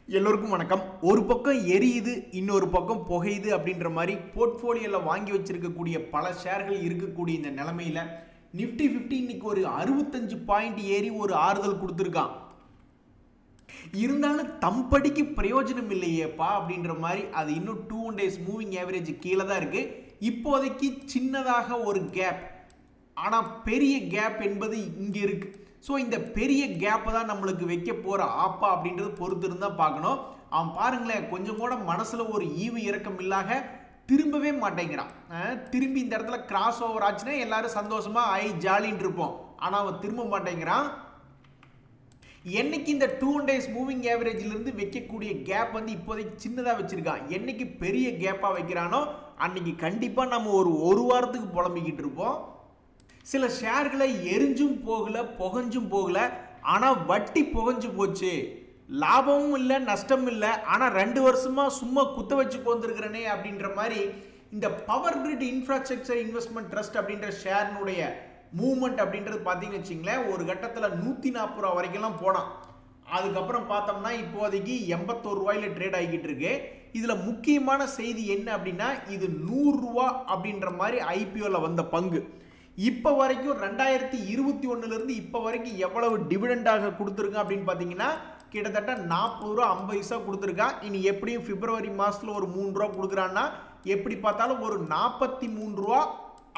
எல்லோருக்கும் வணக்கம். ஒரு பக்கம் எரியுது, இன்னொரு பக்கம் புகையுது அப்படின்ற மாதிரி போர்ட்ஃபோலியோல வாங்கி வச்சிருக்கக்கூடிய பல ஷேர்கள் இருக்கக்கூடிய இந்த நிலைமையில நிஃப்டி 50 இன்னைக்கு ஒரு 65 பாயிண்ட் ஏறி ஒரு ஆறுதல் கொடுத்துருக்கான். இருந்தாலும் தம்படிக்கு பிரயோஜனம் இல்லையேப்பா அப்படின்ற மாதிரி அது இன்னும் 2 days மூவிங் ஆவரேஜ் கீழே தான் இருக்கு. இப்போதைக்கு சின்னதாக ஒரு கேப், ஆனால் பெரிய கேப் என்பது இங்கே இருக்கு. ஸோ இந்த பெரிய கேப்பை தான் நம்மளுக்கு வைக்க போகிற ஆப்பா அப்படின்றது பொறுத்து இருந்தால் பார்க்கணும். அவன் பாருங்களேன், கொஞ்சம் கூட மனசில் ஒரு ஈவு இறக்கம் இல்லாக திரும்பவே மாட்டேங்கிறான். திரும்பி இந்த இடத்துல கிராஸ் ஓவர் ஆச்சுன்னா எல்லாரும் சந்தோஷமா ஜாலின்னு இருப்போம். ஆனால் அவன் திரும்ப மாட்டேங்கிறான். என்னைக்கு இந்த 2 days மூவிங் ஆவரேஜிலிருந்து வைக்கக்கூடிய கேப் வந்து இப்போதைக்கு சின்னதாக வச்சிருக்கான். என்னைக்கு பெரிய கேப்பாக வைக்கிறானோ அன்னைக்கு கண்டிப்பாக நம்ம ஒரு வாரத்துக்கு புலம்பிக்கிட்டு இருப்போம். சில ஷேர்களை எரிஞ்சும் போகல, புகஞ்சும் போகல, ஆனால் வட்டி புகஞ்சு போச்சு. லாபமும் இல்லை, நஷ்டம் இல்லை, ஆனால் 2 வருஷமா சும்மா குத்த வச்சு கொண்டிருக்கிறனே அப்படின்ற மாதிரி இந்த power grid infrastructure investment trust அப்படின்ற ஷேர்னுடைய மூவ்மெண்ட் அப்படின்றது பார்த்தீங்கன்னு வச்சிங்களேன், ஒரு கட்டத்தில் 140 ரூபா வரைக்கும்லாம் போனான். அதுக்கப்புறம் பார்த்தோம்னா இப்போதைக்கு 81 ரூபாயில ட்ரேட் ஆகிக்கிட்டு இருக்கு. இதில் முக்கியமான செய்தி என்ன அப்படின்னா, இது 100 ரூபா அப்படின்ற மாதிரி ஐபிஓவில் வந்த பங்கு இப்போ வரைக்கும் 2021 இப்போ வரைக்கும் எவ்வளவு டிவிடெண்டாக கொடுத்துருக்கான் அப்படின்னு பார்த்தீங்கன்னா கிட்டத்தட்ட 40 ரூபா 50 பைசா கொடுத்துருக்கான். இனி எப்படியும் பிப்ரவரி மாதத்தில் ஒரு 3 ரூபா கொடுக்குறான்னா எப்படி பார்த்தாலும் ஒரு 43 ரூபா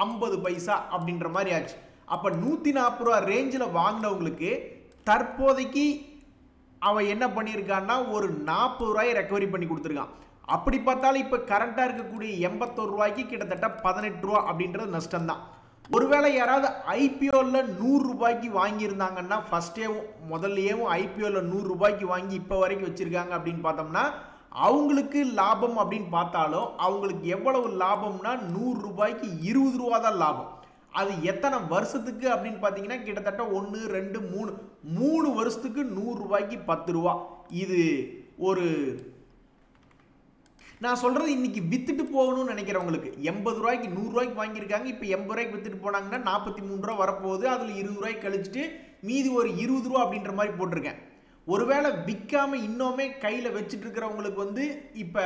50 பைசா அப்படின்ற மாதிரி ஆச்சு. அப்போ 140 ரூபா ரேஞ்சில் வாங்கினவங்களுக்கு தற்போதைக்கு அவன் என்ன பண்ணியிருக்கான்னா ஒரு 40 ரூபாயை ரெக்கவரி பண்ணி கொடுத்துருக்கான். அப்படி பார்த்தாலும் இப்போ கரண்டாக இருக்கக்கூடிய 81 ரூபாய்க்கு கிட்டத்தட்ட 18 ரூபா அப்படின்றது நஷ்டம் தான். ஒருவேளை யாராவது ஐபிஓல 100 ரூபாய்க்கு வாங்கியிருந்தாங்கன்னா, ஃபர்ஸ்டேவும் முதல்லையேவும் ஐபிஓல 100 ரூபாய்க்கு வாங்கி இப்போ வரைக்கும் வச்சிருக்காங்க அப்படின்னு பார்த்தோம்னா அவங்களுக்கு லாபம் அப்படின்னு பார்த்தாலும் அவங்களுக்கு எவ்வளவு லாபம்னா 100 ரூபாய்க்கு 20 ரூபா தான் லாபம். அது எத்தனை வருஷத்துக்கு அப்படின்னு பார்த்தீங்கன்னா கிட்டத்தட்ட 1 2 3 வருஷத்துக்கு 100 ரூபாய்க்கு 10 ரூபா. இது ஒரு நான் சொல்றது இன்னைக்கு வித்துட்டு போகணும்னு நினைக்கிறவங்களுக்கு 80 ரூபாய்க்கு 100 ரூபாய்க்கு வாங்கியிருக்காங்க. இப்போ 80 ரூபாய்க்கு வித்துட்டு போனாங்கன்னா 43 ரூபா வரப்போகுது. அதில் 20 ரூபாய்க்கு கழிச்சுட்டு மீதி ஒரு 20 ரூபா அப்படின்ற மாதிரி போட்டிருக்கேன். ஒருவேளை விற்காம இன்னுமே கையில் வச்சுட்டு இருக்கிறவங்களுக்கு வந்து இப்போ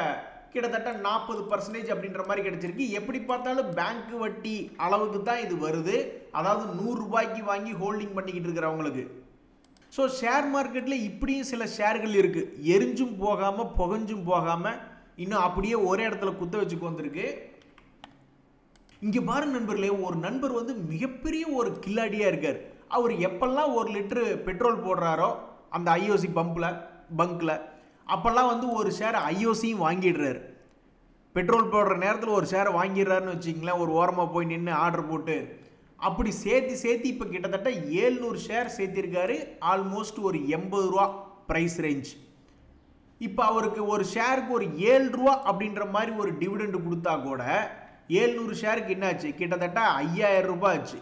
கிட்டத்தட்ட 40% அப்படின்ற மாதிரி கிடைச்சிருக்கு. எப்படி பார்த்தாலும் பேங்க் வட்டி அளவுக்கு தான் இது வருது. அதாவது 100 ரூபாய்க்கு வாங்கி ஹோல்டிங் பண்ணிக்கிட்டு இருக்கிறவங்களுக்கு. ஸோ ஷேர் மார்க்கெட்டில் இப்படியும் சில ஷேர்கள் இருக்கு, எரிஞ்சும் போகாமல் புகஞ்சும் போகாமல் இன்னும் அப்படியே ஒரே இடத்துல குத்த வச்சுக்கு வந்திருக்கு. இங்கே பாருங்க நண்பர்களே, ஒரு நண்பர் வந்து மிகப்பெரிய ஒரு கில்லாடியாக இருக்கார். அவர் எப்பெல்லாம் 1 லிட்டரு பெட்ரோல் போடுறாரோ அந்த ஐஓசி பங்க்கில் அப்போல்லாம் வந்து ஒரு ஷேர் ஐஓசியும் வாங்கிடுறாரு. பெட்ரோல் போடுற நேரத்தில் ஒரு ஷேரை வாங்கிடுறாருன்னு வச்சிங்களேன், ஒரு ஓரமாக போய் நின்று ஆர்டர் போட்டு அப்படி சேர்த்து இப்போ கிட்டத்தட்ட 700 ஷேர் சேர்த்திருக்காரு. ஆல்மோஸ்ட் ஒரு 80 ரூபா ப்ரைஸ் ரேஞ்ச். இப்போ அவருக்கு ஒரு ஷேருக்கு ஒரு 7 ரூபா அப்படின்ற மாதிரி ஒரு டிவிடெண்ட் கொடுத்தா கூட 700 ஷேருக்கு என்னாச்சு, கிட்டத்தட்ட 5000 ரூபாய் ஆச்சு.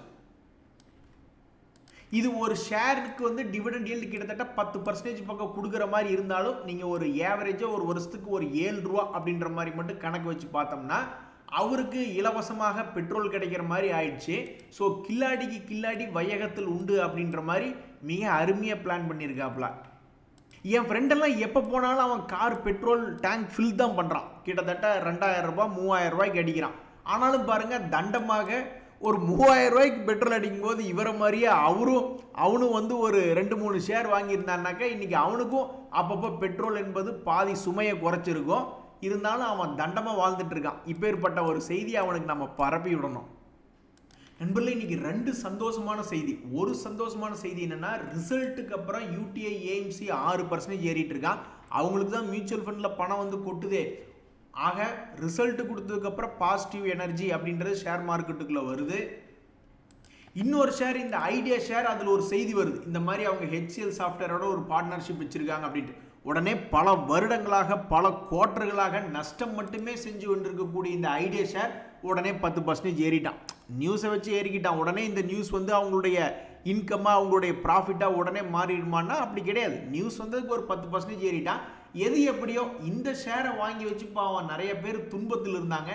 இது ஒரு ஷேருக்கு வந்து டிவிடெண்ட் ஈல்டு கிட்டத்தட்ட 10% பக்கம் கொடுக்குற மாதிரி இருந்தாலும் நீங்கள் ஒரு ஏவரேஜாக ஒரு வருஷத்துக்கு ஒரு 7 ரூபா அப்படின்ற மாதிரி மட்டும் கணக்கு வச்சு பார்த்தோம்னா அவருக்கு இலவசமாக பெட்ரோல் கிடைக்கிற மாதிரி ஆயிடுச்சு. ஸோ கில்லாடிக்கு கில்லாடி வையகத்தில் உண்டு அப்படின்ற மாதிரி மிக அருமையாக பிளான் பண்ணியிருக்காப்ல. என் ஃப்ரெண்டெல்லாம் எப்போ போனாலும் அவன் கார் பெட்ரோல் டேங்க் ஃபில் தான் பண்ணுறான். கிட்டத்தட்ட 2000 ரூபாய் 3000 ரூபாய்க்கு அடிக்கிறான். ஆனாலும் பாருங்கள், தண்டமாக ஒரு 3000 ரூபாய்க்கு பெட்ரோல் அடிக்கும் போது இவரை மாதிரியே அவனும் வந்து ஒரு 2-3 ஷேர் வாங்கியிருந்தான்னாக்கா இன்றைக்கி அவனுக்கும் அப்பப்போ பெட்ரோல் என்பது பாதி சுமையை குறைச்சிருக்கும். இருந்தாலும் அவன் தண்டமாக வாழ்ந்துட்டு இருக்கான். இப்பேற்பட்ட ஒரு செய்தியை அவனுக்கு நம்ம பரப்பி விடணும். நண்பர்களே, இன்னைக்கு 2 சந்தோஷமான செய்தி. ஒரு சந்தோஷமான செய்தி என்னன்னா, ரிசல்ட்டுக்கு அப்புறம் யூடிஐ ஏஎம்சி 6% ஏறிட்டு இருக்கான். அவங்களுக்கு தான் மியூச்சுவல் ஃபண்டில் பணம் வந்து கொட்டுதே. ஆக ரிசல்ட் கொடுத்ததுக்கப்புறம் பாசிட்டிவ் எனர்ஜி அப்படின்றது ஷேர் மார்க்கெட்டுக்குள்ளே வருது. இன்னொரு ஷேர், இந்த ஐடியா ஷேர், அதில் ஒரு செய்தி வருது, இந்த மாதிரி அவங்க ஹெச்சிஎல் சாஃப்ட்வேரோட ஒரு பார்ட்னர்ஷிப் வச்சிருக்காங்க அப்படின்ட்டு. உடனே பல வருடங்களாக பல குவார்ட்டர்களாக நஷ்டம் மட்டுமே செஞ்சு கொண்டிருக்கக்கூடிய இந்த ஐடியா ஷேர் உடனே 10% ஏறிட்டான். நியூஸை வச்சு ஏறிக்கிட்டான். உடனே இந்த நியூஸ் வந்து அவங்களுடைய இன்கம்மாக அவங்களுடைய ப்ராஃபிட்டாக உடனே மாறிடுமான்னா அப்படி கிடையாது. நியூஸ் வந்ததுக்கு ஒரு 10% ஏறிட்டான். எது எப்படியோ இந்த ஷேரை வாங்கி வச்சு பாவம் நிறைய பேர் துன்பத்தில் இருந்தாங்க.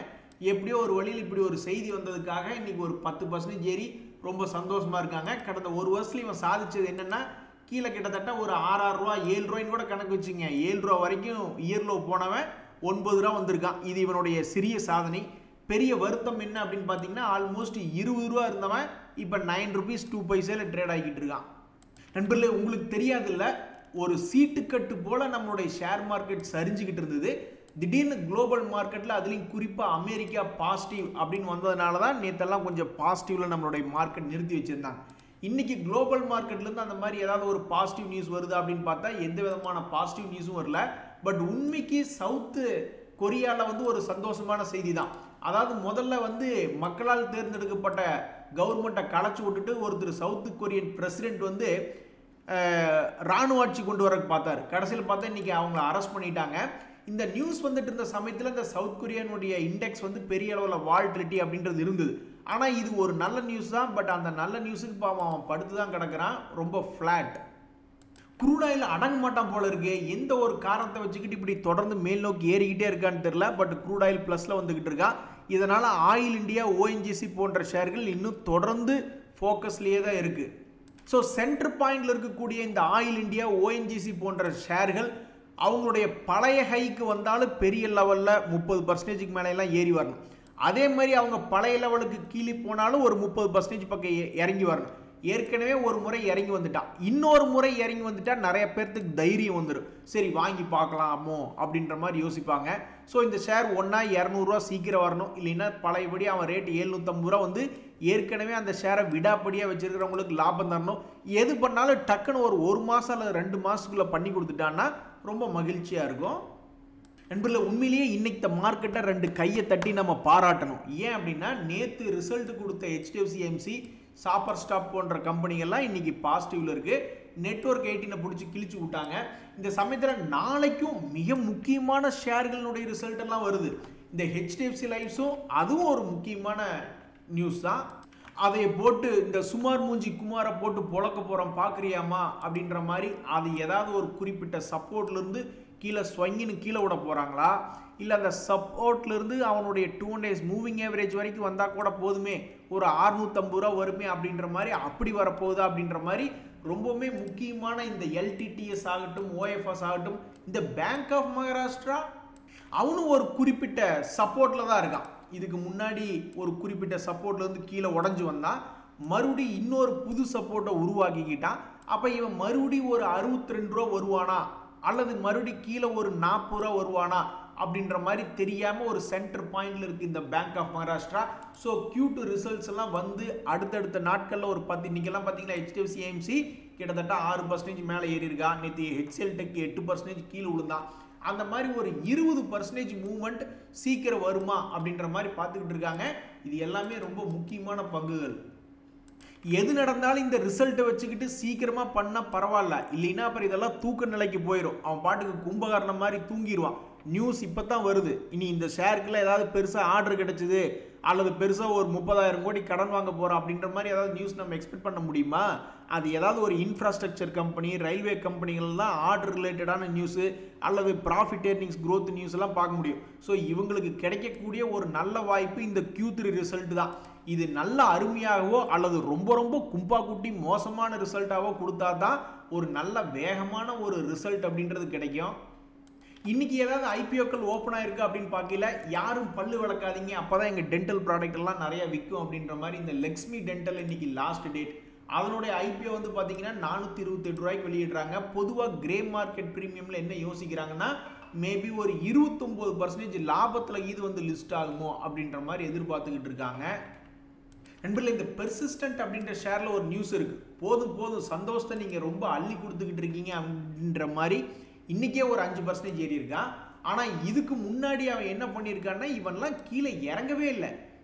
எப்படியோ ஒரு வழியில் இப்படி ஒரு செய்தி வந்ததுக்காக இன்னைக்கு ஒரு 10% ஏறி ரொம்ப சந்தோஷமாக இருக்காங்க. கடந்த ஒரு வருஷத்துல இவன் சாதிச்சது என்னென்னா, கீழே கிட்டத்தட்ட ஒரு 6 ரூபா 7 ரூபாய்ன்னு கூட கணக்கு வச்சுங்க. 7 ரூபா வரைக்கும் இயர்லோ போனவன் 9 ரூபா வந்திருக்கான். இது இவனுடைய சிறிய சாதனை. பெரிய வருத்தம் என்ன அப்படின்னு பார்த்தீங்கன்னா, ஆல்மோஸ்ட் 20 ரூபா இருந்தவன் இப்போ 9 rupees 2 பைசால ட்ரேட் ஆகிட்டு இருக்கான். நண்பர்களே, உங்களுக்கு தெரியாது இல்லை, ஒரு சீட்டுக்கட்டு போல நம்மளுடைய ஷேர் மார்க்கெட் சரிஞ்சுக்கிட்டு இருந்தது. திடீர்னு குளோபல் மார்க்கெட்டில் அதுலேயும் குறிப்பாக அமெரிக்கா பாசிட்டிவ் அப்படின்னு வந்ததுனால தான் நேற்றெல்லாம் கொஞ்சம் பாசிட்டிவில் நம்மளுடைய மார்க்கெட் நிறுத்தி வச்சுருந்தாங்க. இன்றைக்கி குளோபல் மார்க்கெட்லேருந்து அந்த மாதிரி ஏதாவது ஒரு பாசிட்டிவ் நியூஸ் வருது அப்படின்னு பார்த்தா எந்த விதமான பாசிட்டிவ் நியூஸும் வரல. பட் உண்மைக்கு சவுத்து கொரியாவில் வந்து ஒரு சந்தோஷமான செய்தி தான். அதாவது முதல்ல வந்து மக்களால் தேர்ந்தெடுக்கப்பட்ட கவர்மெண்ட்டை களைச்சி விட்டுட்டு ஒருத்தர் சவுத்து கொரியன் பிரசிடென்ட் வந்து இராணுவ ஆட்சி கொண்டு வர பார்த்தார். கடைசியில் பார்த்தா இன்றைக்கி அவங்கள அரெஸ்ட் பண்ணிட்டாங்க. இந்த நியூஸ் வந்துட்டு இருந்த சமயத்தில் இந்த சவுத் கொரியானுடைய இண்டெக்ஸ் வந்து பெரிய அளவில் வால்டிலிட்டி அப்படின்றது இருந்தது. ஆனால் இது ஒரு நல்ல நியூஸ் தான். பட் அந்த நல்ல நியூஸுக்கு பாவம் அவன் படுத்து தான் கிடக்கிறான், ரொம்ப ஃப்ளாட். க்ரூட் ஆயில் அடங்க மாட்டான் போல இருக்கு. எந்த ஒரு காரணத்தை வச்சுக்கிட்டு இப்படி தொடர்ந்து மேல் நோக்கி ஏறிக்கிட்டே இருக்கான்னு தெரியல. பட் க்ரூட் ஆயில் ப்ளஸில் வந்துக்கிட்டு இருக்கா. இதனால் ஆயில் இண்டியா, ஓஎன்ஜிசி போன்ற ஷேர்கள் இன்னும் தொடர்ந்து ஃபோக்கஸ்லேயே தான் இருக்குது. ஸோ சென்டர் பாயிண்டில் இருக்கக்கூடிய இந்த ஆயில் இண்டியா, ஓஎன்ஜிசி போன்ற ஷேர்கள் அவங்களுடைய பழைய ஹைக்கு வந்தாலும் பெரிய லெவலில் 30% மேலாம் ஏறி வரணும். அதே மாதிரி அவங்க பழைய லெவலுக்கு கீழே போனாலும் ஒரு 30% பக்கம் இறங்கி வரணும். ஏற்கனவே ஒரு முறை இறங்கி வந்துட்டான், இன்னொரு முறை இறங்கி வந்துட்டா நிறைய பேர்த்துக்கு தைரியம் வந்துடும். சரி வாங்கி பார்க்கலாமோ அப்படின்ற மாதிரி யோசிப்பாங்க. ஸோ இந்த ஷேர் ஒன்றா 200 ரூபா சீக்கிரம் வரணும். இல்லைன்னா பழையபடி அவன் ரேட்டு 750 ரூபா வந்து ஏற்கனவே அந்த ஷேரை விடாப்படியாக வச்சுருக்கிறவங்களுக்கு லாபம் தரணும். எது பண்ணாலும் டக்குன்னு ஒரு மாதம் அல்லது 2 மாதத்துக்குள்ளே பண்ணி கொடுத்துட்டான்னா ரொம்ப மகிழ்ச்சியாக இருக்கும். நண்பர்களே, உண்மையிலேயே இன்னைக்கு இந்த மார்க்கெட்டை 2 கையை தட்டி நம்ம பாராட்டணும். ஏன் அப்படின்னா நேற்று ரிசல்ட் கொடுத்த HDFC AMC, சாப்பர் ஸ்டாப் போன்ற கம்பெனிகள்லாம் இன்னைக்கு பாசிட்டிவ்ல இருக்கு. நெட்வொர்க் 18 பிடிச்சி கிழிச்சு விட்டாங்க. இந்த சமயத்தில் நாளைக்கும் மிக முக்கியமான ஷேர்களுடைய ரிசல்ட் எல்லாம் வருது. இந்த HDFC லைஃப்ஸும் அதுவும் ஒரு முக்கியமான நியூஸ் தான். அதை போட்டு இந்த சுமார் மூஞ்சி குமாரை போட்டு பொழக்க போகிறோம் பார்க்குறியாமா அப்படின்ற மாதிரி அது ஏதாவது ஒரு குறிப்பிட்ட சப்போர்ட்லேருந்து கீழே ஸ்வங்கின்னு கீழே விட போகிறாங்களா, இல்லை அந்த சப்போர்ட்லேருந்து அவனுடைய 2 days மூவிங் ஆவரேஜ் வரைக்கும் வந்தால் கூட போதுமே, ஒரு 650 ரூபா வருமே அப்படின்ற மாதிரி அப்படி வரப்போகுதா அப்படின்ற மாதிரி ரொம்பவுமே முக்கியமான இந்த LTTS ஆகட்டும், OFS ஆகட்டும், இந்த பேங்க் ஆஃப் மகாராஷ்டிரா அவனும் ஒரு குறிப்பிட்ட சப்போர்ட்டில் தான் இருக்கான். இதுக்கு முன்னாடி ஒரு குறிப்பிட்ட சப்போர்ட்லேருந்து கீழே உடஞ்சி வந்தான், மறுபடி இன்னொரு புது சப்போர்ட்டை உருவாக்கிக்கிட்டான். அப்போ இவன் மறுபடி ஒரு 62 ரூபா வருவானா அல்லது மறுபடி கீழே ஒரு 40 ரூபா வருவானா அப்படின்ற மாதிரி தெரியாமல் ஒரு சென்டர் பாயிண்டில் இருக்குது இந்த bank of Maharashtra. So Q2 results எல்லாம் வந்து அடுத்தடுத்த நாட்களில் ஒரு 10 இன்றைக்கெல்லாம் பார்த்தீங்கன்னா HDFC AMC கிட்டத்தட்ட 6% மேலே ஏறி இருக்கா. நேற்று HCL Tech 8% கீழே விழுந்தான். அந்த மாதிரி ஒரு 20% மூவ்மெண்ட் சீக்கிரம் வருமா அப்படின்ற மாதிரி பார்த்துக்கிட்டு இருக்காங்க. இது எல்லாமே ரொம்ப முக்கியமான பங்குகள். எது நடந்தாலும் இந்த ரிசல்ட்டை வச்சுக்கிட்டு சீக்கிரமாக பண்ணால் பரவாயில்ல, இல்லைன்னா அப்புறம் இதெல்லாம் தூக்க நிலைக்கு போயிடும். அவன் பாட்டுக்கு கும்பகாரணம் மாதிரி தூங்கிடுவான். நியூஸ் இப்போ தான் வருது, இனி இந்த ஷேருக்குள்ள ஏதாவது பெருசாக ஆர்டர் கிடைச்சிது அல்லது பெருசாக ஒரு 30,000 கோடி கடன் வாங்க போகிறோம் அப்படின்ற மாதிரி ஏதாவது நியூஸ் நம்ம எக்ஸ்பெக்ட் பண்ண முடியுமா? அது ஏதாவது ஒரு இன்ஃப்ராஸ்ட்ரக்சர் கம்பெனி, ரயில்வே கம்பெனிகள்லாம் ஆர்டர் ரிலேட்டடான நியூஸு அல்லது ப்ராஃபிட் ஏர்னிங்ஸ் க்ரோத் நியூஸ் எல்லாம் பார்க்க முடியும். ஸோ இவங்களுக்கு கிடைக்கக்கூடிய ஒரு நல்ல வாய்ப்பு இந்த Q3 ரிசல்ட் தான். இது நல்ல அருமையாகவோ அல்லது ரொம்ப ரொம்ப கும்பா குட்டி மோசமான ரிசல்ட்டாகவோ கொடுத்தா தான் ஒரு நல்ல வேகமான ஒரு ரிசல்ட் அப்படின்றது கிடைக்கும். இன்னைக்கு ஏதாவது ஐபிஓக்கள் ஓப்பன் ஆயிருக்கு அப்படின்னு பார்க்கல, யாரும் பல்லு வளர்க்காதீங்க, அப்போதான் எங்கள் டென்டல் ப்ராடக்ட் எல்லாம் நிறைய விற்கும் அப்படின்ற மாதிரி இந்த லெக்ஸ்மி டென்டல் இன்னைக்கு லாஸ்ட் டேட். அதனுடைய ஐபிஓ வந்து பார்த்தீங்கன்னா 428 ரூபாய்க்கு வெளியிடுறாங்க. பொதுவாக கிரே மார்க்கெட் ப்ரீமியமில் என்ன யோசிக்கிறாங்கன்னா, மேபி ஒரு 29% லாபத்தில் இது வந்து லிஸ்ட் ஆகுமோ அப்படின்ற மாதிரி எதிர்பார்த்துக்கிட்டு இருக்காங்க. நண்பர்களே, இந்த பெர்சிஸ்டன்ட் அப்படின்ற ஷேரில் ஒரு நியூஸ் இருக்குது. போதும் போதும் சந்தோஷத்தை நீங்கள் ரொம்ப அள்ளி கொடுத்துக்கிட்டு இருக்கீங்க அப்படின்ற மாதிரி இன்றைக்கே ஒரு 5% ஏறி இருக்கான். ஆனால் இதுக்கு முன்னாடி அவன் என்ன பண்ணியிருக்கான்னா, இவன்லாம் கீழே இறங்கவே இல்லை.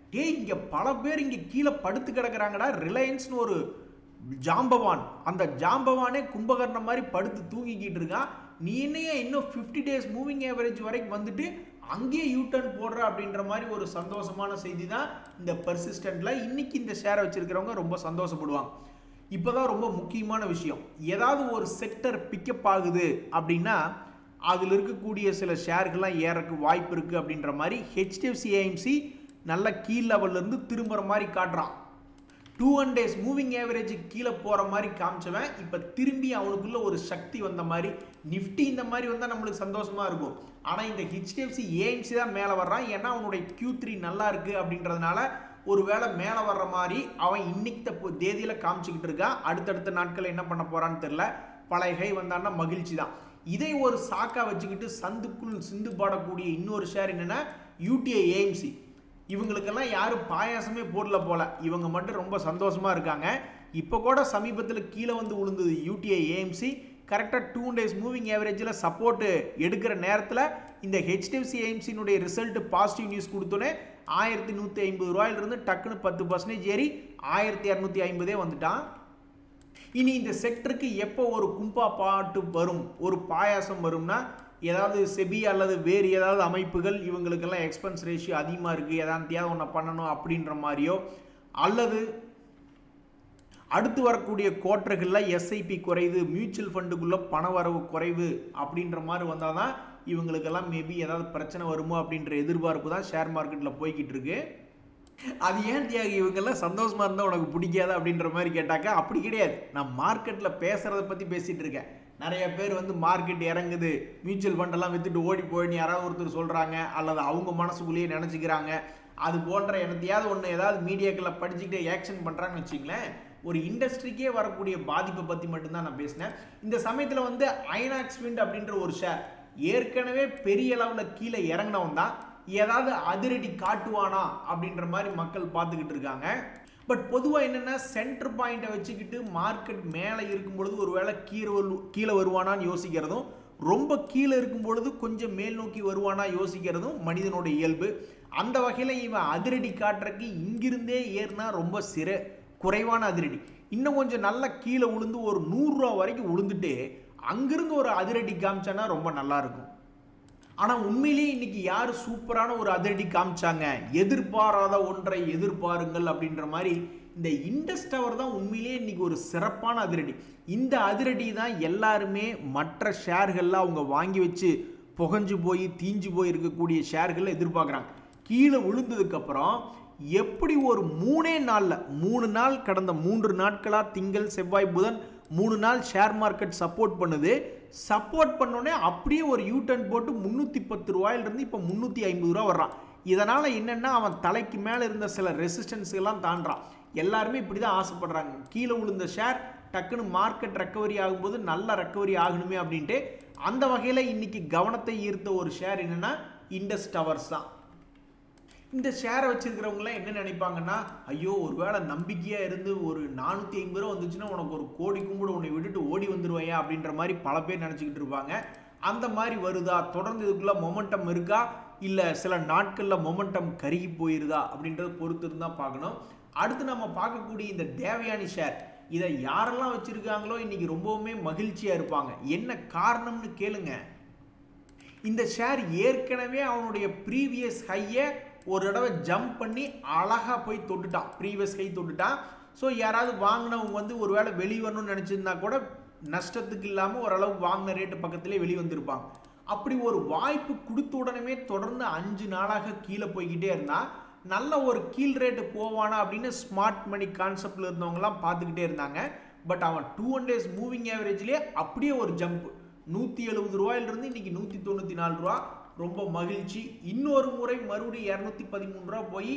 இங்கே பல பேர் இங்கே கீழே படுத்து கிடக்கிறாங்கடா. ரிலையன்ஸ்னு ஒரு ஜாம்பவான், அந்த ஜாம்பவானே கும்பகர்ணம் மாதிரி படுத்து தூங்கிக்கிட்டு இருக்கான். நீ என்னையே இன்னும் 50 days மூவிங் ஆவரேஜ் வரைக்கும் வந்துட்டு அங்கேயே யூட்டர்ன் போடுற அப்படின்ற மாதிரி ஒரு சந்தோஷமான செய்தி தான் இந்த பெர்சிஸ்டன்ட்ல. இன்னைக்கு இந்த ஷேரை வச்சிருக்கிறவங்க ரொம்ப சந்தோஷப்படுவாங்க. இப்போதான் ரொம்ப முக்கியமான விஷயம், ஏதாவது ஒரு செக்டர் பிக்கப் ஆகுது அப்படின்னா அதில் இருக்கக்கூடிய சில ஷேர்கள்லாம் ஏறக்கு வாய்ப்பு இருக்குது அப்படின்ற மாதிரி HDFC AMC நல்ல கீழ் லெவல்லேருந்து திரும்புகிற மாதிரி காட்டுறான். 200 days மூவிங் ஆவரேஜ் கீழே போகிற மாதிரி காமிச்சவன் இப்போ திரும்பி அவனுக்குள்ள ஒரு சக்தி வந்த மாதிரி, நிஃப்டி இந்த மாதிரி வந்தால் நம்மளுக்கு சந்தோஷமா இருக்கும். ஆனால் இந்த ஹெச்டிஎஃப்சி ஏஎம்சி தான் மேலே வர்றான். ஏன்னா அவனுடைய Q3 நல்லா இருக்கு அப்படின்றதுனால ஒரு வேளை மேலே வர்ற மாதிரி அவன் இன்னைக்கு தேதியில் காமிச்சிக்கிட்டு இருக்கான். அடுத்தடுத்த நாட்கள் என்ன பண்ண போறான்னு தெரியல. பழைய கை வந்தான்னா மகிழ்ச்சி தான். இதை ஒரு சாக்கா வச்சுக்கிட்டு சந்துக்குள் சிந்து பாடக்கூடிய இன்னொரு ஷேர் என்னன்னா யூடிஐ ஏஎம்சி. இவங்களுக்கெல்லாம் யாரும் பாயாசமே போடல போல, இவங்க மட்டும் ரொம்ப சந்தோஷமா இருக்காங்க. இப்போ கூட சமீபத்தில் கீழே வந்து விழுந்தது யூடிஐ ஏஎம்சி. கரெக்டாக 2 days மூவிங் ஆவரேஜில் சப்போர்ட் எடுக்கிற நேரத்தில் இந்த ஹெச்டிஎஃப்சி ஏஎம்சியினுடைய ரிசல்ட் பாசிட்டிவ் நியூஸ் கொடுத்தோன்னே 1150 ரூபாயிலிருந்து டக்குன்னு 10% ஏறி 1250 வந்துட்டான். இனி இந்த செக்டருக்கு எப்போ ஒரு கும்பா பாட்டு வரும், ஒரு பாயாசம் வரும்னா, ஏதாவது செபி அல்லது வேறு ஏதாவது அமைப்புகள் இவங்களுக்கெல்லாம் எக்ஸ்பென்ஸ் ரேஷியோ அதிகமாக இருக்குது, ஏதாவது ஒன்று பண்ணணும் அப்படின்ற மாதிரியோ, அல்லது அடுத்து வரக்கூடிய குவார்ட்டர்களில் எஸ்ஐபி குறைவு, மியூச்சுவல் ஃபண்டுக்குள்ளே பண வரவு குறைவு அப்படின்ற மாதிரி வந்தால் தான் இவங்களுக்கெல்லாம் மேபி ஏதாவது பிரச்சனை வருமோ அப்படின்ற எதிர்பார்ப்பு தான் ஷேர் மார்க்கெட்டில் போய்கிட்டு இருக்கு. அது ஏன் தியாகி இவங்கெல்லாம் சந்தோஷமாக இருந்தால் உனக்கு பிடிக்காது அப்படின்ற மாதிரி கேட்டாக்கா அப்படி கிடையாது. நான் மார்க்கெட்டில் பேசுகிறத பற்றி பேசிகிட்டு இருக்கேன். நிறைய பேர் வந்து மார்க்கெட் இறங்குது, மியூச்சுவல் ஃபண்டெல்லாம் விற்றுட்டு ஓடி போயின்னு யாராவது ஒருத்தர் சொல்கிறாங்க, அல்லது அவங்க மனசுக்குள்ளேயே நினச்சிக்கிறாங்க. அது போன்ற எனத்தையாவது ஒன்று ஏதாவது மீடியாக்களில் படிச்சுக்கிட்டு ஆக்ஷன் பண்ணுறாங்கன்னு வச்சிங்களேன். ஒரு இண்டஸ்ட்ரிக்கே வரக்கூடிய பாதிப்பை பற்றி மட்டும்தான் நான் பேசினேன். இந்த சமயத்தில் வந்து ஐநாக்ஸ் விண்ட் அப்படின்ற ஒரு ஷேர் ஏற்கனவே பெரிய அளவில் கீழே இறங்கினவன் தான், ஏதாவது அதிரடி காட்டுவானா அப்படின்ற மாதிரி மக்கள் பார்த்துக்கிட்டு இருக்காங்க. பட் பொதுவாக என்னென்னா சென்டர் பாயிண்ட்டை வச்சுக்கிட்டு மார்க்கெட் மேலே இருக்கும் பொழுது ஒரு வேளை கீழே வருவானான்னு யோசிக்கிறதும், ரொம்ப கீழே இருக்கும் பொழுது கொஞ்சம் மேல் நோக்கி வருவானா யோசிக்கிறதும் மனிதனோட இயல்பு. அந்த வகையில் இவன் அதிரடி காட்டுறதுக்கு இங்கிருந்தே ஏறினா ரொம்ப குறைவான அதிரடி, இன்னும் கொஞ்சம் நல்லா கீழே விழுந்து ஒரு 100 ரூபா வரைக்கும் விழுந்துட்டு அங்கிருந்து ஒரு அதிரடி காமிச்சானா ரொம்ப நல்லா இருக்கும். ஆனால் உண்மையிலேயே இன்னைக்கு யார் சூப்பரான ஒரு அதிரடி காமிச்சாங்க, எதிர்பாராத ஒன்றை எதிர்பாருங்கள் அப்படின்ற மாதிரி இந்த இண்டஸ் டவர் தான் உண்மையிலேயே இன்னைக்கு ஒரு சிறப்பான அதிரடி. இந்த அதிரடி தான் எல்லாருமே மற்ற ஷேர்களில் அவங்க வாங்கி வச்சு புகஞ்சு போய் தீஞ்சு போய் இருக்கக்கூடிய ஷேர்களை எதிர்பார்க்குறாங்க. கீழே விழுந்ததுக்கப்புறம் எப்படி ஒரு 3 நாள் கடந்த 3 நாட்களாக திங்கள் செவ்வாய் புதன் 3 நாள் ஷேர் மார்க்கெட் சப்போர்ட் பண்ணுது. சப்போர்ட் பண்ணோடனே அப்படியே ஒரு யூட்டர்ன் போட்டு 310 ரூபாயிலிருந்து இப்போ 350 ரூபா வர்றான். இதனால் என்னென்னா அவன் தலைக்கு மேலே இருந்த சில ரெசிஸ்டன்ஸ் எல்லாம் தாண்டான். எல்லாருமே இப்படி தான் ஆசைப்படுறாங்க. கீழே விழுந்த ஷேர் டக்குன்னு மார்க்கெட் ரெக்கவரி ஆகும்போது நல்ல ரெக்கவரி ஆகணுமே அப்படின்ட்டு அந்த வகையில் இன்னைக்கு கவனத்தை ஈர்த்த ஒரு ஷேர் என்னென்னா இண்டஸ் டவர்ஸ் தான். இந்த ஷேரை வச்சிருக்கிறவங்களாம் என்ன நினைப்பாங்கன்னா, ஐயோ ஒரு வேளை நம்பிக்கையாக இருந்து ஒரு 450 ரூபா வந்துச்சுன்னா உனக்கு ஒரு கோடி கும்பிடு உன்னை விட்டுட்டு ஓடி வந்துடுவையா அப்படின்ற மாதிரி பல பேர் நினச்சிக்கிட்டு இருப்பாங்க. அந்த மாதிரி வருதா, தொடர்ந்து இதுக்குள்ள மொமெண்டம் இருக்கா, இல்லை சில நாட்களில் மொமெண்டம் கருகி போயிருதா அப்படின்றத பொறுத்து இருந்தால் பார்க்கணும். அடுத்து நம்ம பார்க்கக்கூடிய இந்த தேவயானி ஷேர், இதை யாரெல்லாம் வச்சுருக்காங்களோ இன்றைக்கி ரொம்பவுமே மகிழ்ச்சியாக இருப்பாங்க. என்ன காரணம்னு கேளுங்க. இந்த ஷேர் ஏற்கனவே அவனுடைய ப்ரீவியஸ் ஹையை ஒரு தடவை ஜம்ப் பண்ணி அழகாக போய் தொட்டுட்டான், ப்ரீவியஸ் ஹை தொட்டுட்டான். ஸோ யாராவது வாங்கினவங்க வந்து ஒரு வேளை வெளிவரணும்னு நினச்சிருந்தா கூட நஷ்டத்துக்கு இல்லாமல் ஓரளவு வாங்கின ரேட்டு பக்கத்திலே வெளிவந்திருப்பாங்க. அப்படி ஒரு வாய்ப்பு கொடுத்த உடனே தொடர்ந்து 5 நாளாக கீழே போய்கிட்டே இருந்தால் நல்ல ஒரு கீழ் ரேட்டு போவானா அப்படின்னு ஸ்மார்ட் மணி கான்செப்டில் இருந்தவங்கலாம் பார்த்துக்கிட்டே இருந்தாங்க. பட் அவன் 200 days மூவிங் ஆவரேஜ்லேயே அப்படியே ஒரு ஜம்ப் 170 ரூபாயிலிருந்து இன்னைக்கு 194 ரூபா, ரொம்ப மகிழ்ச்சி. இன்னொரு முறை மறுபடியும் 213 ரூபா போய்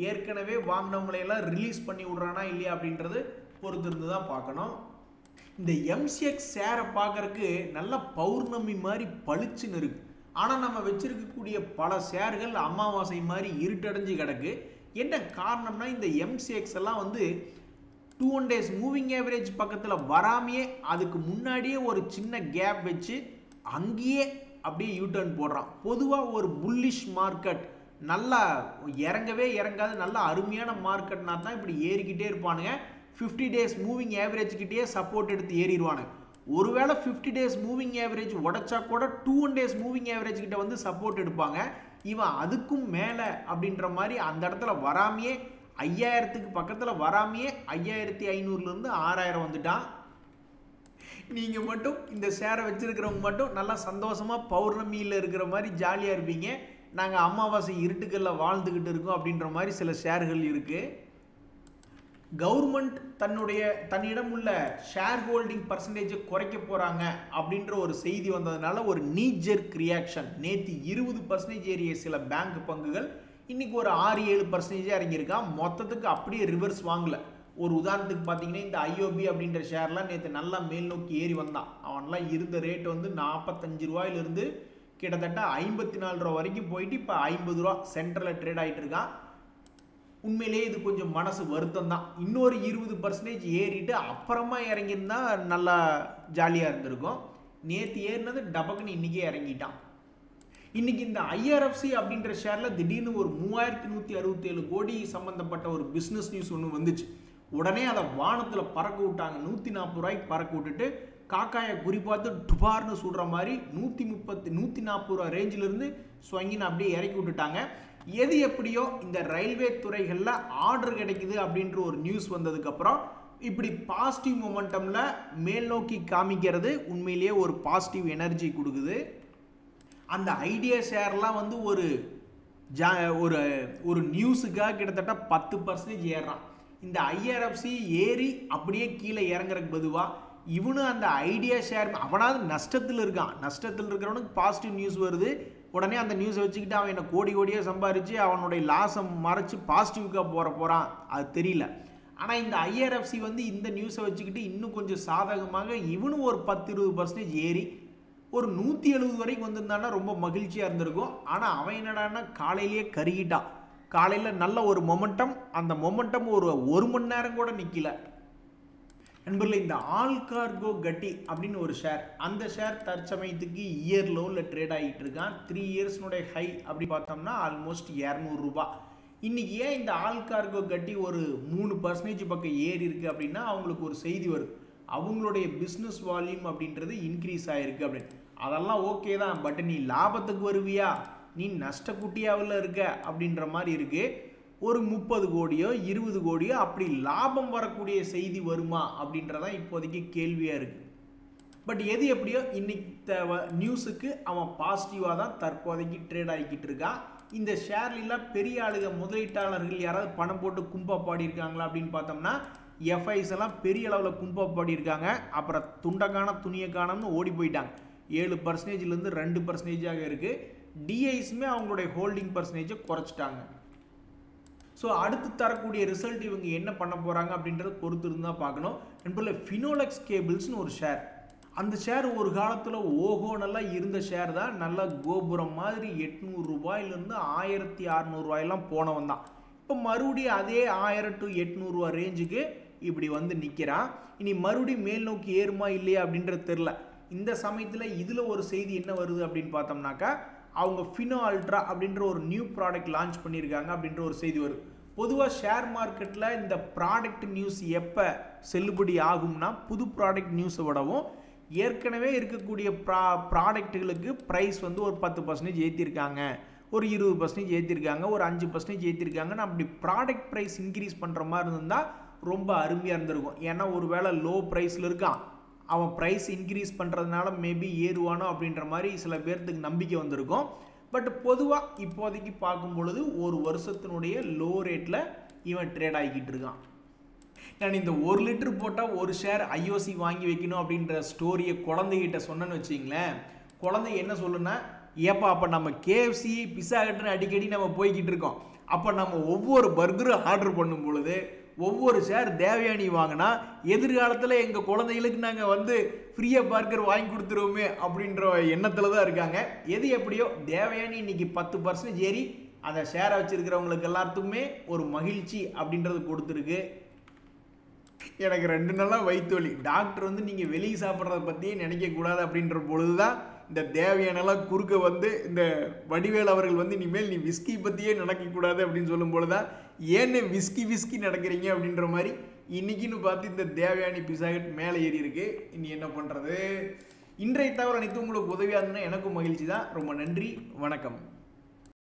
ஏற்கனவே வாங்கினவங்களையெல்லாம் ரிலீஸ் பண்ணி விட்றானா இல்லையா அப்படின்றது பொறுத்திருந்து தான் பார்க்கணும். இந்த எம்சிஎக்ஸ் ஷேரை பார்க்கறதுக்கு நல்ல பௌர்ணமி மாதிரி பளிச்சுன்னு இருக்கு. ஆனால் நம்ம வச்சிருக்கக்கூடிய பல ஷேர்கள் அமாவாசை மாதிரி இருட்டடைஞ்சு கிடக்கு. என்ன காரணம்னா இந்த எம்சிஎக்ஸ் எல்லாம் வந்து 200 days மூவிங் ஆவரேஜ் பக்கத்தில் வராமையே அதுக்கு முன்னாடியே ஒரு சின்ன கேப் வச்சு அங்கேயே அப்படியே யூட்டர்ன் போடுறான். பொதுவாக ஒரு புல்லிஷ் மார்க்கெட் நல்லா இறங்கவே இறங்காது, நல்ல அருமையான மார்க்கெட்னா தான் இப்படி ஏறிக்கிட்டே இருப்பானுங்க. 50 days மூவிங் ஆவரேஜ் கிட்டே சப்போர்ட் எடுத்து ஏறிடுவானுங்க. ஒருவேளை 50 days மூவிங் ஆவரேஜ் உடைச்சா கூட 200 days மூவிங் ஆவரேஜ் கிட்ட வந்து சப்போர்ட் எடுப்பாங்க. இவன் அதுக்கும் மேலே அப்படின்ற மாதிரி அந்த இடத்துல வராமையே 5000க்கு பக்கத்தில் வராமையே 5500லேருந்து 6000 வந்துட்டான். நீங்கள் மட்டும் இந்த ஷேரை வச்சிருக்கிறவங்க மட்டும் நல்லா சந்தோஷமாக பௌர்ணமியில் இருக்கிற மாதிரி ஜாலியாக இருப்பீங்க. நாங்கள் அமாவாசை இருட்டுக்களில் வாழ்ந்துக்கிட்டு இருக்கோம் அப்படின்ற மாதிரி சில ஷேர்கள் இருக்குது. கவர்மெண்ட் தன்னிடம் உள்ள ஷேர் ஹோல்டிங் பர்சன்டேஜை குறைக்க போறாங்க அப்படின்ற ஒரு செய்தி வந்ததுனால ஒரு நீ ஜெர்க் ரியாக்ஷன். நேற்று 20% ஏறிய சில பேங்க் பங்குகள் இன்னைக்கு ஒரு 6-7% இறங்கியிருக்கான். மொத்தத்துக்கு அப்படியே ரிவர்ஸ் வாங்கல. ஒரு உதாரணத்துக்கு பார்த்தீங்கன்னா இந்த ஐஓபி அப்படின்ற ஷேர்லாம் நேற்று நல்லா மேல் நோக்கி ஏறி வந்தான். அவன்லாம் இருந்த ரேட் வந்து 45 ரூபாயிலிருந்து கிட்டத்தட்ட 54 ரூபா வரைக்கும் போயிட்டு இப்போ 50 ரூபா சென்டரில் ட்ரேட் ஆகிட்டு இருக்கான். உண்மையிலேயே இது கொஞ்சம் மனசு வருத்தம் தான். இன்னொரு 20% ஏறிட்டு அப்புறமா இறங்கியிருந்தா நல்லா ஜாலியாக இருந்திருக்கும். நேற்று ஏறினது டபக்குன்னு இன்னைக்கே இறங்கிட்டான். இன்னைக்கு இந்த ஐஆர்எஃப்சி அப்படின்ற ஷேர்ல திடீர்னு ஒரு 3167 கோடி சம்பந்தப்பட்ட ஒரு பிஸ்னஸ் நியூஸ் ஒன்று வந்துச்சு. உடனே அதை வானத்தில் பறக்க விட்டாங்க. 140 ரூபாய்க்கு பறக்க விட்டுட்டு காக்காயை குறிப்பாத்து டுபார்னு சொல்கிற மாதிரி 140 ரூபா ரேஞ்சிலிருந்து ஸ்வங்கின்னு அப்படியே இறக்கி விட்டுட்டாங்க. எது எப்படியோ இந்த ரயில்வே துறைகளில் ஆர்டர் கிடைக்குது அப்படின்ற ஒரு நியூஸ் வந்ததுக்கப்புறம் இப்படி பாசிட்டிவ் மொமெண்டமில் மேல் நோக்கி காமிக்கிறது உண்மையிலேயே ஒரு பாசிட்டிவ் எனர்ஜி கொடுக்குது. அந்த ஐடியா ஷேர்லாம் வந்து ஒரு நியூஸுக்காக கிட்டத்தட்ட 10% ஏறுறான். இந்த ஐஆர்எஃப்சி ஏறி அப்படியே கீழே இறங்குறதுக்கு பதுவாக இவனும் அந்த ஐடியா ஷேர் அவனாவது நஷ்டத்தில் இருக்கான். நஷ்டத்தில் இருக்கிறவனுக்கு பாசிட்டிவ் நியூஸ் வருது. உடனே அந்த நியூஸை வச்சுக்கிட்டு அவன் என்ன கோடியாக சம்பாரித்து அவனுடைய லாஸை மறைச்சு பாசிட்டிவ்க்காக போகிறான். அது தெரியல. ஆனால் இந்த ஐஆர்எஃப்சி வந்து இந்த நியூஸை வச்சுக்கிட்டு இன்னும் கொஞ்சம் சாதகமாக இவனும் ஒரு 10-20% ஏறி ஒரு 170 வரைக்கும் வந்திருந்தான்னா ரொம்ப மகிழ்ச்சியாக இருந்திருக்கும். ஆனால் அவன் என்னடான்னா காலையிலேயே கருகிட்டான். காலையில் நல்ல ஒரு மொமெண்டம், அந்த மொமெண்டம் ஒரு மணி நேரம் கூட நிற்கல. நண்பர்களே, இந்த ஆல்கார்கோ கட்டி அப்படின்னு ஒரு ஷேர், அந்த ஷேர் தற்சமயத்துக்கு இயர் லோவில் ட்ரேட் ஆகிட்டு இருக்கான். 3 இயர்ஸ்னுடைய ஹை அப்படி பார்த்தோம்னா ஆல்மோஸ்ட் 200 ரூபா. இன்னைக்கு ஏன் இந்த ஆல்கார்கோ கட்டி ஒரு 3% பக்கம் ஏறி இருக்கு அப்படின்னா அவங்களுக்கு ஒரு செய்தி வருது. அவங்களுடைய பிஸ்னஸ் வால்யூம் அப்படின்றது இன்க்ரீஸ் ஆகிருக்கு அப்படின்னு. அதெல்லாம் ஓகே தான், பட் நீ லாபத்துக்கு வருவியா, நீ நஷ்டக்குட்டியாவில் இருக்க அப்படின்ற மாதிரி இருக்கு. ஒரு 30 கோடியோ 20 கோடியோ அப்படி லாபம் வரக்கூடிய செய்தி வருமா அப்படின்றதான் இப்போதைக்கு கேள்வியாக இருக்குது. பட் எது எப்படியோ இன்னைக்கு நியூஸுக்கு அவன் பாசிட்டிவாக தான் தற்போதைக்கு ட்ரேட் ஆகிக்கிட்டு இருக்கான். இந்த ஷேர்லாம் பெரிய ஆளுக முதலீட்டாளர்கள் யாராவது பணம் போட்டு கும்பா பாடியிருக்காங்களா அப்படின்னு பார்த்தோம்னா எஃப்ஐஸ் எல்லாம் பெரிய அளவில் கும்பா பாடியிருக்காங்க. அப்புறம் துண்டக்கான துணியக்கானம்னு ஓடி போயிட்டாங்க. 7%லேருந்து 2% இருக்குது. டிஐஸுமே அவங்களுடைய ஹோல்டிங் பர்சன்டேஜை குறைச்சிட்டாங்க. ஸோ அடுத்து தரக்கூடிய ரிசல்ட் இவங்க என்ன பண்ண போகிறாங்க அப்படின்றத பொறுத்து இருந்தால் பார்க்கணும். நண்பர்களே, ஃபினோலெக்ஸ் கேபிள்ஸ்னு ஒரு ஷேர், அந்த ஷேர் ஒரு காலத்தில் ஓஹோ நல்லா இருந்த ஷேர் தான். நல்லா கோபுரம் மாதிரி 800 ரூபாயிலிருந்து 1600 ரூபாயெல்லாம் போனவன் தான். இப்போ மறுபடியும் அதே 1000 to 800 ரூபா ரேஞ்சுக்கு இப்படி வந்து நிற்கிறான். இனி மறுபடியும் மேல் நோக்கி ஏறுமா இல்லையா அப்படின்றது தெரில. இந்த சமயத்தில் இதில் ஒரு செய்தி என்ன வருது அப்படின்னு பார்த்தோம்னாக்கா அவங்க ஃபினோ அல்ட்ரா அப்படின்ற ஒரு நியூ ப்ராடக்ட் லான்ச் பண்ணியிருக்காங்க அப்படின்ற ஒரு செய்தி வருது. பொதுவாக ஷேர் மார்க்கெட்டில் இந்த ப்ராடக்ட் நியூஸ் எப்போ செல்லுபடி ஆகும்னா புது ப்ராடக்ட் நியூஸை விடவும் ஏற்கனவே இருக்கக்கூடிய ப்ராடக்ட்டுகளுக்கு ப்ரைஸ் வந்து ஒரு 10% ஏற்றிருக்காங்க, ஒரு 20% ஏற்றிருக்காங்க, ஒரு 5% ஏற்றிருக்காங்கன்னு அப்படி ப்ராடக்ட் ப்ரைஸ் இன்க்ரீஸ் பண்ணுற மாதிரி இருந்தால் ரொம்ப அருமையாக இருந்திருக்கும். ஏன்னா ஒரு வேளை லோ ப்ரைஸில் இருக்கான், அவன் ப்ரைஸ் இன்க்ரீஸ் பண்ணுறதுனால மேபி ஏறுவானோ அப்படின்ற மாதிரி சில பேர்த்துக்கு நம்பிக்கை வந்திருக்கும். பட் பொதுவாக இப்போதைக்கு பார்க்கும் பொழுது ஒரு வருஷத்தினுடைய லோ ரேட்டில் இவன் ட்ரேட் ஆகிக்கிட்டு இருக்கான். நான் இந்த 1 லிட்டர் போட்டால் ஒரு ஷேர் ஐஓசி வாங்கி வைக்கணும் அப்படின்ற ஸ்டோரியை குழந்தைகிட்ட சொன்னேன்னு வச்சிங்களேன், குழந்தை என்ன சொல்லுன்னா, ஏப்பா அப்போ நம்ம கேஎஃப்சி பிஸா ஹட்டுன்னு அடிக்கடி நம்ம போய்கிட்டு இருக்கோம், அப்போ நம்ம ஒவ்வொரு பர்கரும் ஆர்டர் பண்ணும் பொழுது ஒவ்வொரு ஷேர் தேவயானி வாங்கினா எதிர்காலத்தில் எங்கள் குழந்தைகளுக்கு நாங்கள் வந்து ஃப்ரீயாக பர்கர் வாங்கி கொடுத்துருவோமே அப்படின்ற எண்ணத்தில் தான் இருக்காங்க. எது எப்படியோ தேவயானி இன்னைக்கு 10% ஏறி அந்த ஷேரை வச்சிருக்கிறவங்களுக்கு எல்லாத்துக்குமே ஒரு மகிழ்ச்சி அப்படின்றது கொடுத்துருக்கு. எனக்கு 2 நாளாக வயிற்று வலி. டாக்டர் வந்து நீங்கள் வெளியே சாப்பிட்றத பற்றியே நினைக்கக்கூடாது அப்படின்ற பொழுது தான் இந்த தேவையானலாம் குறுக்க வந்து இந்த வடிவேல் அவர்கள் வந்து இனிமேல் நீ விஸ்கி பற்றியே நடக்கக்கூடாது அப்படின்னு சொல்லும்போது தான் ஏன்னு விஸ்கி நடக்கிறீங்க அப்படின்ற மாதிரி இன்னைக்குன்னு பார்த்து இந்த தேவயானி பிசாகட் மேலே ஏறி இருக்கு. இனி என்ன பண்ணுறது? இன்றைய தவிர அனைத்து உங்களுக்கு உதவியாக இருந்ததுன்னா எனக்கும் மகிழ்ச்சி தான். ரொம்ப நன்றி, வணக்கம்.